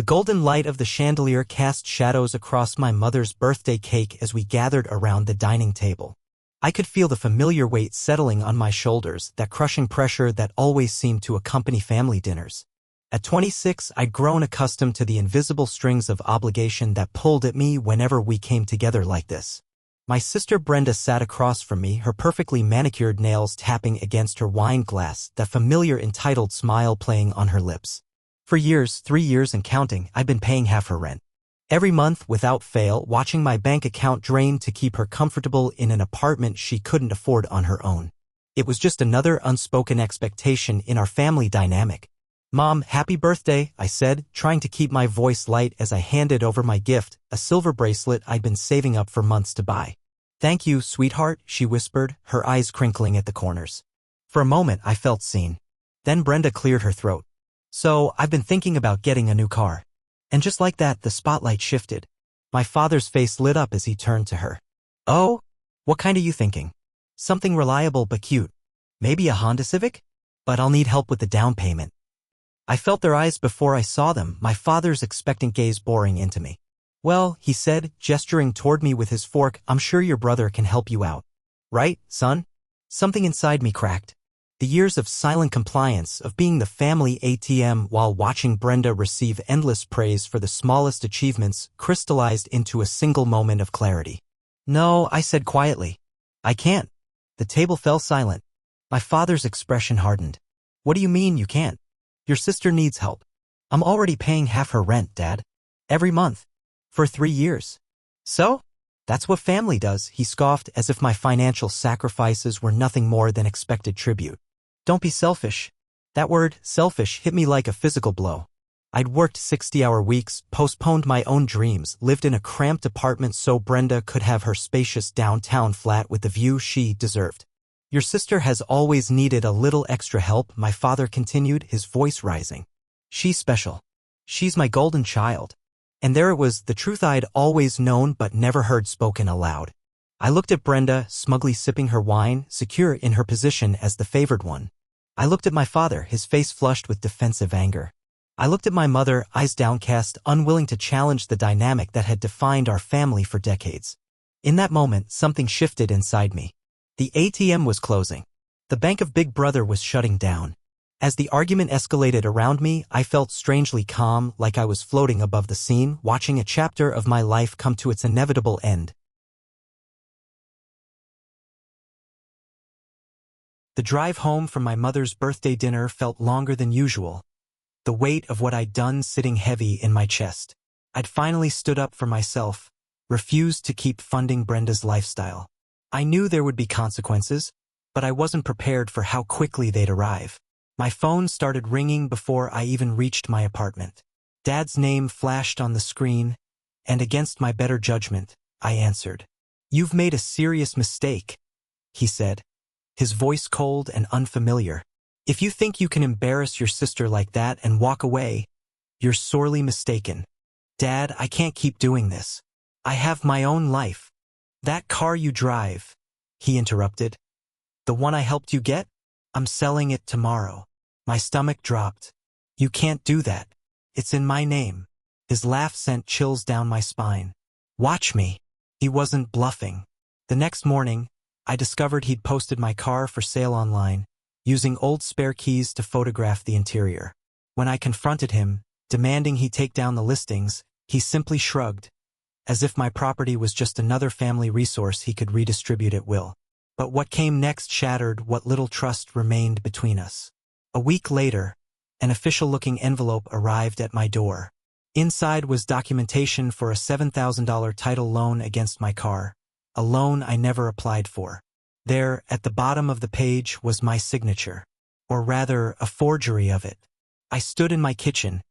The golden light of the chandelier cast shadows across my mother's birthday cake as we gathered around the dining table. I could feel the familiar weight settling on my shoulders, that crushing pressure that always seemed to accompany family dinners. At 26, I'd grown accustomed to the invisible strings of obligation that pulled at me whenever we came together like this. My sister Brenda sat across from me, her perfectly manicured nails tapping against her wine glass, that familiar entitled smile playing on her lips. For years, 3 years and counting, I'd been paying half her rent. Every month, without fail, watching my bank account drain to keep her comfortable in an apartment she couldn't afford on her own. It was just another unspoken expectation in our family dynamic. "Mom, happy birthday," I said, trying to keep my voice light as I handed over my gift, a silver bracelet I'd been saving up for months to buy. "Thank you, sweetheart," she whispered, her eyes crinkling at the corners. For a moment, I felt seen. Then Brenda cleared her throat. "So, I've been thinking about getting a new car." And just like that, the spotlight shifted. My father's face lit up as he turned to her. "Oh? What kind are you thinking?" "Something reliable but cute. Maybe a Honda Civic? But I'll need help with the down payment." I felt their eyes before I saw them, my father's expectant gaze boring into me. "Well," he said, gesturing toward me with his fork, "I'm sure your brother can help you out. Right, son?" Something inside me cracked. The years of silent compliance, of being the family ATM while watching Brenda receive endless praise for the smallest achievements, crystallized into a single moment of clarity. "No," I said quietly. "I can't." The table fell silent. My father's expression hardened. "What do you mean you can't? Your sister needs help." "I'm already paying half her rent, Dad. Every month. For 3 years. So? That's what family does," he scoffed, as if my financial sacrifices were nothing more than expected tribute. "Don't be selfish." That word, selfish, hit me like a physical blow. I'd worked 60-hour weeks, postponed my own dreams, lived in a cramped apartment so Brenda could have her spacious downtown flat with the view she deserved. "Your sister has always needed a little extra help," my father continued, his voice rising. "She's special. She's my golden child." And there it was, the truth I'd always known but never heard spoken aloud. I looked at Brenda, smugly sipping her wine, secure in her position as the favored one. I looked at my father, his face flushed with defensive anger. I looked at my mother, eyes downcast, unwilling to challenge the dynamic that had defined our family for decades. In that moment, something shifted inside me. The ATM was closing. The bank of Big Brother was shutting down. As the argument escalated around me, I felt strangely calm, like I was floating above the scene, watching a chapter of my life come to its inevitable end. The drive home from my mother's birthday dinner felt longer than usual, the weight of what I'd done sitting heavy in my chest. I'd finally stood up for myself, refused to keep funding Brenda's lifestyle. I knew there would be consequences, but I wasn't prepared for how quickly they'd arrive. My phone started ringing before I even reached my apartment. Dad's name flashed on the screen, and against my better judgment, I answered. "You've made a serious mistake," he said, his voice cold and unfamiliar. "If you think you can embarrass your sister like that and walk away, you're sorely mistaken." "Dad, I can't keep doing this. I have my own life." "That car you drive," he interrupted. "The one I helped you get? I'm selling it tomorrow." My stomach dropped. "You can't do that. It's in my name." His laugh sent chills down my spine. "Watch me." He wasn't bluffing. The next morning, I discovered he'd posted my car for sale online, using old spare keys to photograph the interior. When I confronted him, demanding he take down the listings, he simply shrugged, as if my property was just another family resource he could redistribute at will. But what came next shattered what little trust remained between us. A week later, an official-looking envelope arrived at my door. Inside was documentation for a $7,000 title loan against my car, a loan I never applied for. There, at the bottom of the page, was my signature, or rather, a forgery of it. I stood in my kitchen,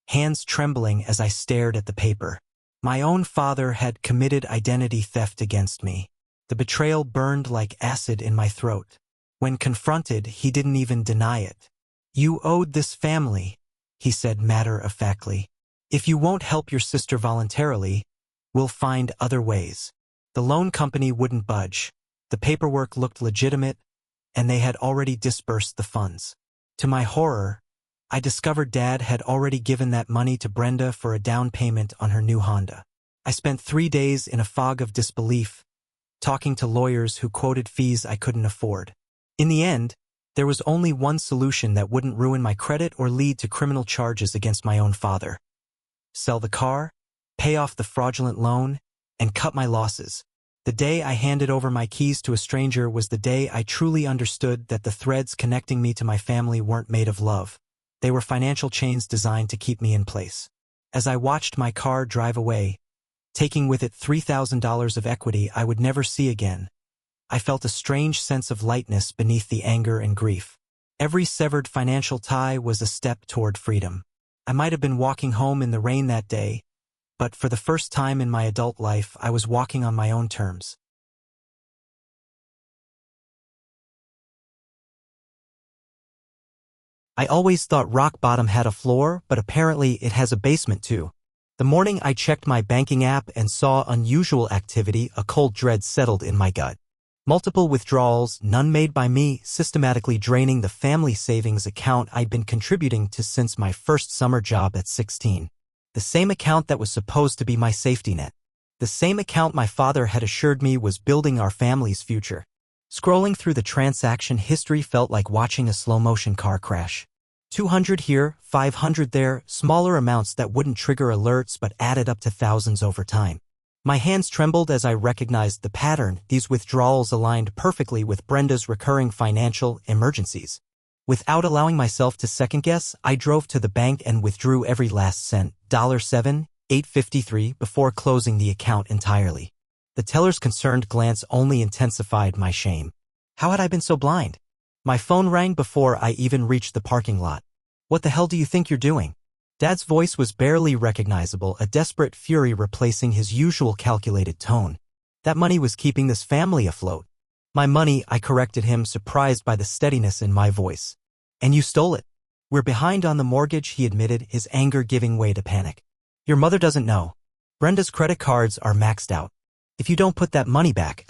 hands trembling as I stared at the paper. My own father had committed identity theft against me. The betrayal burned like acid in my throat. When confronted, he didn't even deny it. "You owed this family," he said matter-of-factly. "If you won't help your sister voluntarily, we'll find other ways." The loan company wouldn't budge. The paperwork looked legitimate, and they had already disbursed the funds. To my horror, I discovered Dad had already given that money to Brenda for a down payment on her new Honda. I spent 3 days in a fog of disbelief, talking to lawyers who quoted fees I couldn't afford. In the end, there was only one solution that wouldn't ruin my credit or lead to criminal charges against my own father. Sell the car, pay off the fraudulent loan, and cut my losses. The day I handed over my keys to a stranger was the day I truly understood that the threads connecting me to my family weren't made of love. They were financial chains designed to keep me in place. As I watched my car drive away, taking with it $3,000 of equity I would never see again, I felt a strange sense of lightness beneath the anger and grief. Every severed financial tie was a step toward freedom. I might have been walking home in the rain that day, but for the first time in my adult life, I was walking on my own terms. I always thought rock bottom had a floor, but apparently it has a basement too. The morning I checked my banking app and saw unusual activity, a cold dread settled in my gut. Multiple withdrawals, none made by me, systematically draining the family savings account I'd been contributing to since my first summer job at 16. The same account that was supposed to be my safety net. The same account my father had assured me was building our family's future. Scrolling through the transaction history felt like watching a slow-motion car crash. 200 here, 500 there, smaller amounts that wouldn't trigger alerts but added up to thousands over time. My hands trembled as I recognized the pattern. These withdrawals aligned perfectly with Brenda's recurring financial emergencies. Without allowing myself to second-guess, I drove to the bank and withdrew every last cent, $7.853, before closing the account entirely. The teller's concerned glance only intensified my shame. How had I been so blind? My phone rang before I even reached the parking lot. What the hell do you think you're doing? Dad's voice was barely recognizable, a desperate fury replacing his usual calculated tone. That money was keeping this family afloat. My money, I corrected him, surprised by the steadiness in my voice. And you stole it. We're behind on the mortgage, he admitted, his anger giving way to panic. Your mother doesn't know. Brenda's credit cards are maxed out. If you don't put that money back,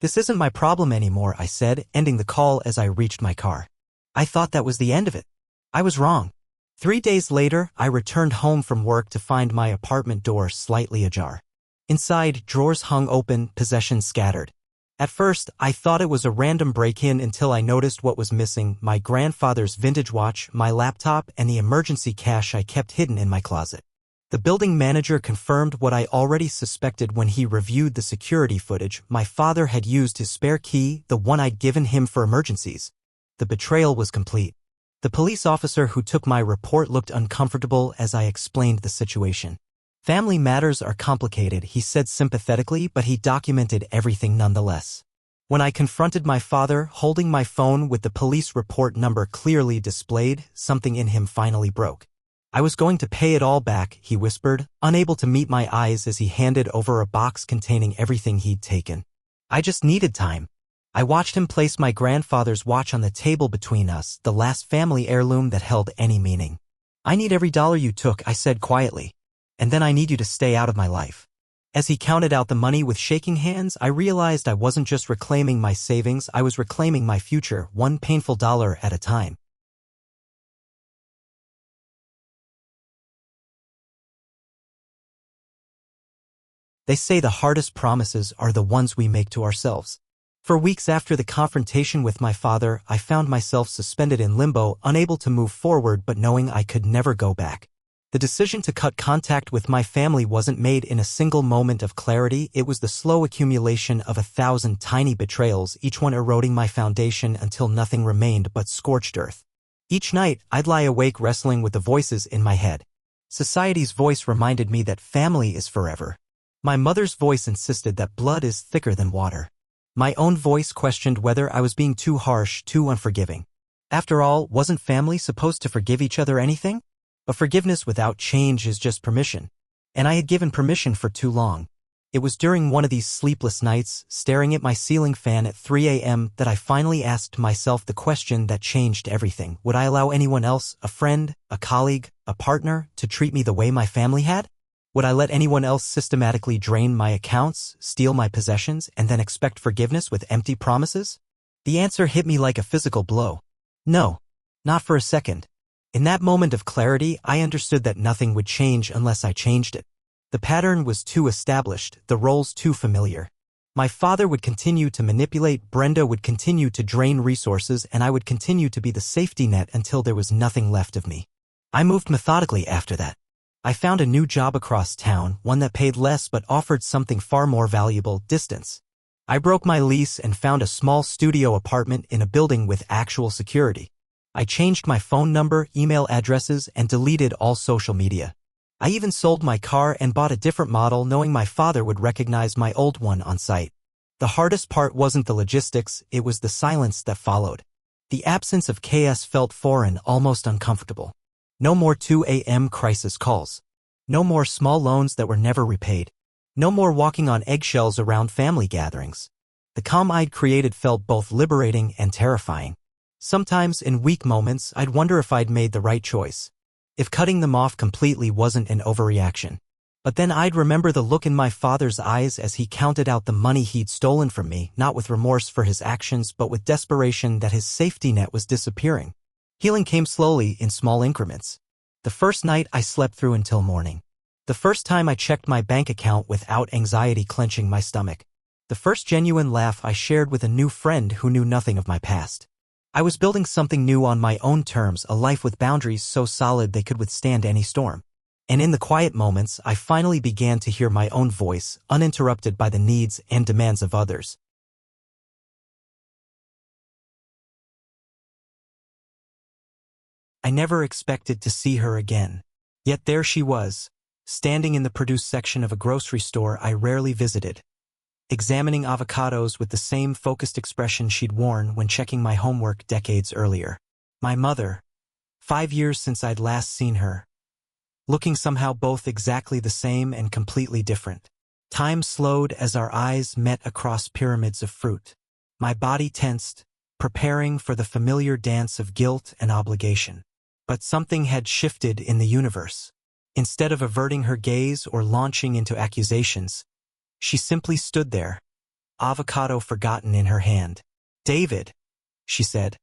This isn't my problem anymore, I said, ending the call as I reached my car. I thought that was the end of it. I was wrong. 3 days later, I returned home from work to find my apartment door slightly ajar. Inside, drawers hung open, possessions scattered. At first, I thought it was a random break-in until I noticed what was missing: my grandfather's vintage watch, my laptop, and the emergency cash I kept hidden in my closet. The building manager confirmed what I already suspected when he reviewed the security footage. My father had used his spare key, the one I'd given him for emergencies. The betrayal was complete. The police officer who took my report looked uncomfortable as I explained the situation. Family matters are complicated, he said sympathetically, but he documented everything nonetheless. When I confronted my father, holding my phone with the police report number clearly displayed, something in him finally broke. I was going to pay it all back, he whispered, unable to meet my eyes as he handed over a box containing everything he'd taken. I just needed time. I watched him place my grandfather's watch on the table between us, the last family heirloom that held any meaning. I need every dollar you took, I said quietly. And then I need you to stay out of my life. As he counted out the money with shaking hands, I realized I wasn't just reclaiming my savings, I was reclaiming my future, one painful dollar at a time. They say the hardest promises are the ones we make to ourselves. For weeks after the confrontation with my father, I found myself suspended in limbo, unable to move forward but knowing I could never go back. The decision to cut contact with my family wasn't made in a single moment of clarity, it was the slow accumulation of 1,000 tiny betrayals, each one eroding my foundation until nothing remained but scorched earth. Each night, I'd lie awake wrestling with the voices in my head. Society's voice reminded me that family is forever. My mother's voice insisted that blood is thicker than water. My own voice questioned whether I was being too harsh, too unforgiving. After all, wasn't family supposed to forgive each other anything? But forgiveness without change is just permission. And I had given permission for too long. It was during one of these sleepless nights, staring at my ceiling fan at 3 a.m., that I finally asked myself the question that changed everything. Would I allow anyone else, a friend, a colleague, a partner, to treat me the way my family had? Would I let anyone else systematically drain my accounts, steal my possessions, and then expect forgiveness with empty promises? The answer hit me like a physical blow. No, not for a second. In that moment of clarity, I understood that nothing would change unless I changed it. The pattern was too established, the roles too familiar. My father would continue to manipulate, Brenda would continue to drain resources, and I would continue to be the safety net until there was nothing left of me. I moved methodically after that. I found a new job across town, one that paid less but offered something far more valuable: distance. I broke my lease and found a small studio apartment in a building with actual security. I changed my phone number, email addresses, and deleted all social media. I even sold my car and bought a different model, knowing my father would recognize my old one on sight. The hardest part wasn't the logistics, it was the silence that followed. The absence of chaos felt foreign, almost uncomfortable. No more 2 a.m. crisis calls. No more small loans that were never repaid. No more walking on eggshells around family gatherings. The calm I'd created felt both liberating and terrifying. Sometimes, in weak moments, I'd wonder if I'd made the right choice. If cutting them off completely wasn't an overreaction. But then I'd remember the look in my father's eyes as he counted out the money he'd stolen from me, not with remorse for his actions but with desperation that his safety net was disappearing. Healing came slowly, in small increments. The first night I slept through until morning. The first time I checked my bank account without anxiety clenching my stomach. The first genuine laugh I shared with a new friend who knew nothing of my past. I was building something new on my own terms, a life with boundaries so solid they could withstand any storm. And in the quiet moments, I finally began to hear my own voice, uninterrupted by the needs and demands of others. I never expected to see her again. Yet there she was, standing in the produce section of a grocery store I rarely visited, examining avocados with the same focused expression she'd worn when checking my homework decades earlier. My mother, 5 years since I'd last seen her, looking somehow both exactly the same and completely different. Time slowed as our eyes met across pyramids of fruit. My body tensed, preparing for the familiar dance of guilt and obligation. But something had shifted in the universe. Instead of averting her gaze or launching into accusations, she simply stood there, avocado forgotten in her hand. "David," she said,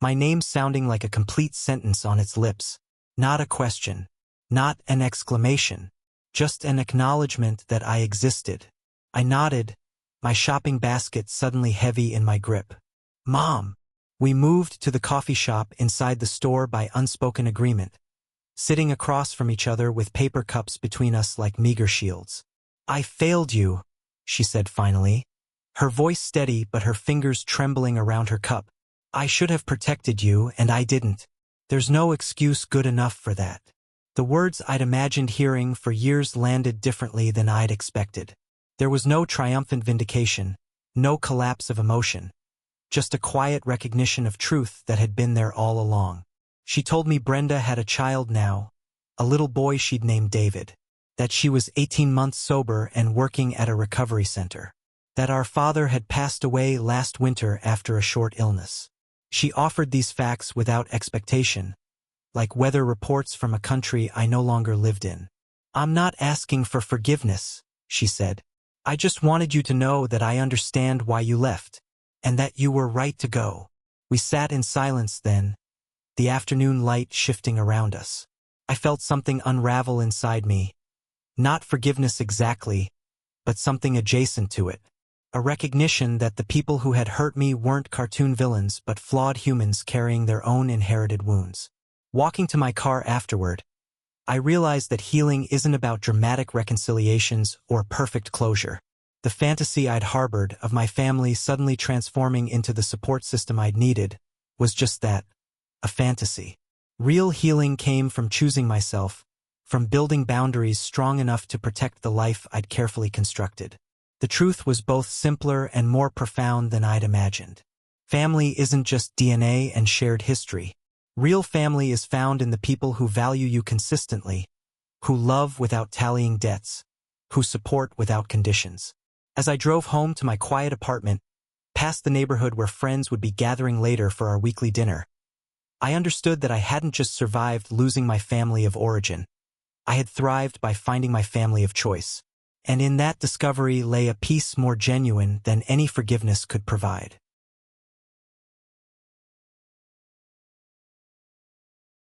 my name sounding like a complete sentence on its lips. Not a question, not an exclamation, just an acknowledgement that I existed. I nodded, my shopping basket suddenly heavy in my grip. "Mom." We moved to the coffee shop inside the store by unspoken agreement, sitting across from each other with paper cups between us like meager shields. "I failed you," she said finally, her voice steady but her fingers trembling around her cup. "I should have protected you, and I didn't. There's no excuse good enough for that." The words I'd imagined hearing for years landed differently than I'd expected. There was no triumphant vindication, no collapse of emotion. Just a quiet recognition of truth that had been there all along. She told me Brenda had a child now, a little boy she'd named David, that she was 18 months sober and working at a recovery center, that our father had passed away last winter after a short illness. She offered these facts without expectation, like weather reports from a country I no longer lived in. "I'm not asking for forgiveness," she said. "I just wanted you to know that I understand why you left. And that you were right to go." We sat in silence then, the afternoon light shifting around us. I felt something unravel inside me. Not forgiveness exactly, but something adjacent to it. A recognition that the people who had hurt me weren't cartoon villains but flawed humans carrying their own inherited wounds. Walking to my car afterward, I realized that healing isn't about dramatic reconciliations or perfect closure. The fantasy I'd harbored of my family suddenly transforming into the support system I'd needed was just that, a fantasy. Real healing came from choosing myself, from building boundaries strong enough to protect the life I'd carefully constructed. The truth was both simpler and more profound than I'd imagined. Family isn't just DNA and shared history. Real family is found in the people who value you consistently, who love without tallying debts, who support without conditions. As I drove home to my quiet apartment, past the neighborhood where friends would be gathering later for our weekly dinner, I understood that I hadn't just survived losing my family of origin. I had thrived by finding my family of choice. And in that discovery lay a peace more genuine than any forgiveness could provide.